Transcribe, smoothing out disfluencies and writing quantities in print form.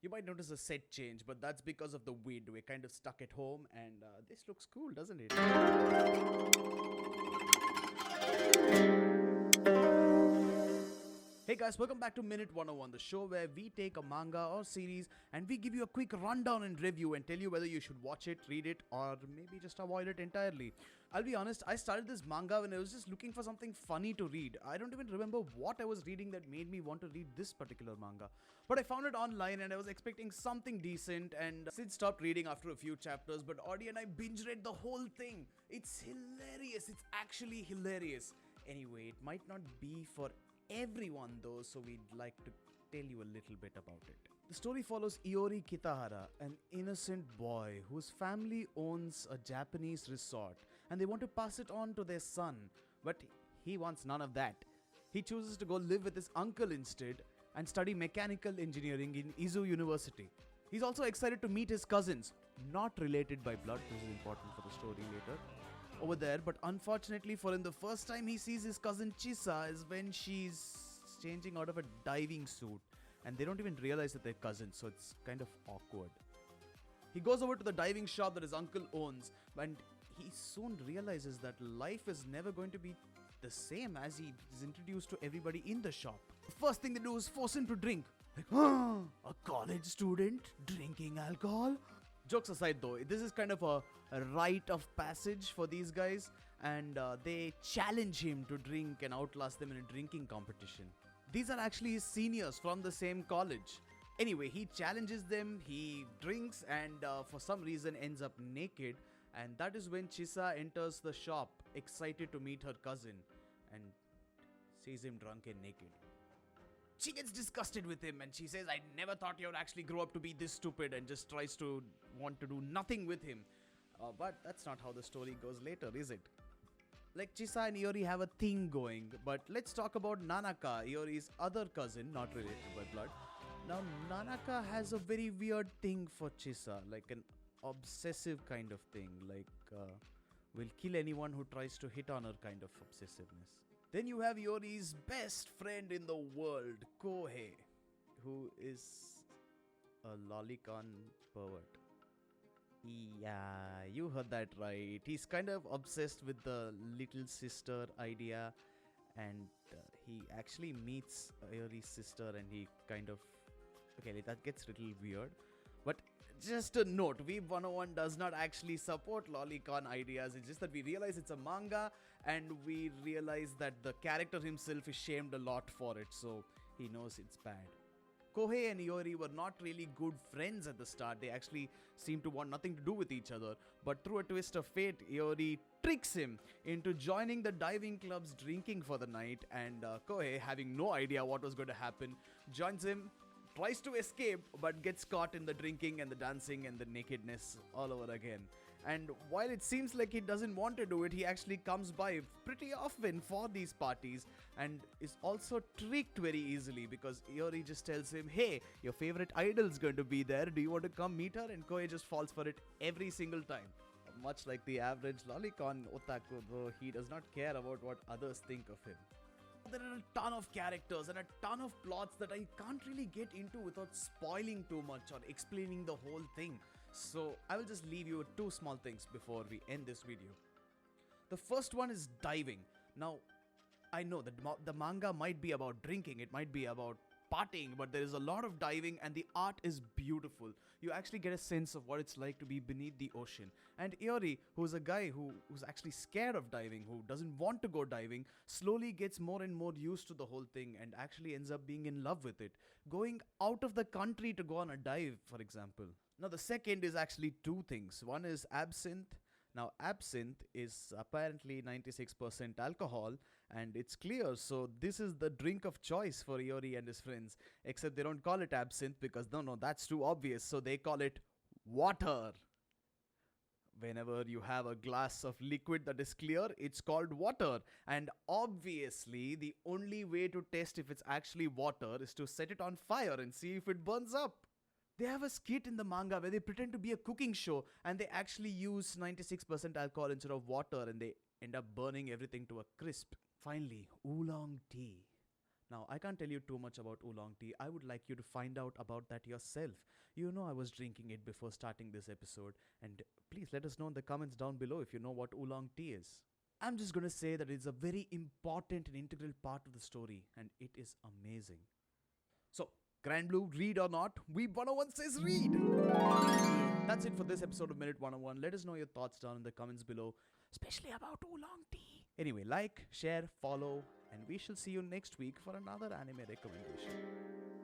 You might notice a set change, but that's because of the wind. We're kind of stuck at home, and this looks cool, doesn't it? Hey guys, welcome back to Minute 101, the show where we take a manga or series and we give you a quick rundown and review and tell you whether you should watch it, read it, or maybe just avoid it entirely. I'll be honest, I started this manga when I was just looking for something funny to read. I don't even remember what I was reading that made me want to read this particular manga. But I found it online and I was expecting something decent, and Sid stopped reading after a few chapters, but Audi and I binge read the whole thing. It's hilarious, it's actually hilarious. Anyway, it might not be for everyone though, so we'd like to tell you a little bit about it. The story follows Iori Kitahara, an innocent boy whose family owns a Japanese resort and they want to pass it on to their son, but he wants none of that. He chooses to go live with his uncle instead and study mechanical engineering in Izu University. He's also excited to meet his cousins, not related by blood. This is important for the story later, over there, but unfortunately for him, the first time he sees his cousin Chisa is when she's changing out of a diving suit, and they don't even realize that they're cousins, so it's kind of awkward. He goes over to the diving shop that his uncle owns, and he soon realizes that life is never going to be the same as he is introduced to everybody in the shop. The first thing they do is force him to drink. Like, a college student drinking alcohol? Jokes aside though, this is kind of a rite of passage for these guys, and they challenge him to drink and outlast them in a drinking competition. These are actually his seniors from the same college. Anyway, he challenges them, he drinks, and for some reason ends up naked, and that is when Chisa enters the shop, excited to meet her cousin, and sees him drunk and naked. She gets disgusted with him and she says, I never thought you'd actually grow up to be this stupid, and just tries to want to do nothing with him. But that's not how the story goes later, is it? Like, Chisa and Iori have a thing going, but let's talk about Nanaka, Iori's other cousin, not related by blood. Now, Nanaka has a very weird thing for Chisa, like an obsessive kind of thing, like will kill anyone who tries to hit on her kind of obsessiveness. Then you have Iori's best friend in the world, Kohei, who is a lolicon pervert. Yeah, you heard that right. He's kind of obsessed with the little sister idea, and he actually meets Iori's sister and he kind of... Okay, that gets a little weird. But just a note, Weeb 101 does not actually support lolicon ideas. It's just that we realize it's a manga, and we realize that the character himself is shamed a lot for it, so he knows it's bad. Kohei and Iori were not really good friends at the start. They actually seemed to want nothing to do with each other. But through a twist of fate, Iori tricks him into joining the diving club's drinking for the night, and Kohei, having no idea what was going to happen, joins him, tries to escape, but gets caught in the drinking and the dancing and the nakedness all over again. And while it seems like he doesn't want to do it, he actually comes by pretty often for these parties and is also tricked very easily, because Iori just tells him, hey, your favorite idol's going to be there, do you want to come meet her? And Kohei just falls for it every single time. Much like the average lolicon otaku, though, he does not care about what others think of him. There are a ton of characters and a ton of plots that I can't really get into without spoiling too much or explaining the whole thing. So I will just leave you with two small things before we end this video. The first one is diving. Now, I know that the manga might be about drinking, it might be about partying, but there is a lot of diving and the art is beautiful. You actually get a sense of what it's like to be beneath the ocean. And Iori, who's a guy who's actually scared of diving, who doesn't want to go diving, slowly gets more and more used to the whole thing and actually ends up being in love with it. Going out of the country to go on a dive, for example. Now, the second is actually two things. One is absinthe. Now, absinthe is apparently 96% alcohol, and it's clear, so this is the drink of choice for Iori and his friends. Except they don't call it absinthe because no, that's too obvious, so they call it water. Whenever you have a glass of liquid that is clear, it's called water. And obviously, the only way to test if it's actually water is to set it on fire and see if it burns up. They have a skit in the manga where they pretend to be a cooking show and they actually use 96% alcohol instead of water, and they end up burning everything to a crisp. Finally, oolong tea. Now, I can't tell you too much about oolong tea. I would like you to find out about that yourself. You know I was drinking it before starting this episode, and please let us know in the comments down below if you know what oolong tea is. I'm just gonna say that it's a very important and integral part of the story, and it is amazing. So, Grand Blue, read or not, Weeb 101 says read! That's it for this episode of Minute 101. Let us know your thoughts down in the comments below, especially about oolong tea. Anyway, like, share, follow, and we shall see you next week for another anime recommendation.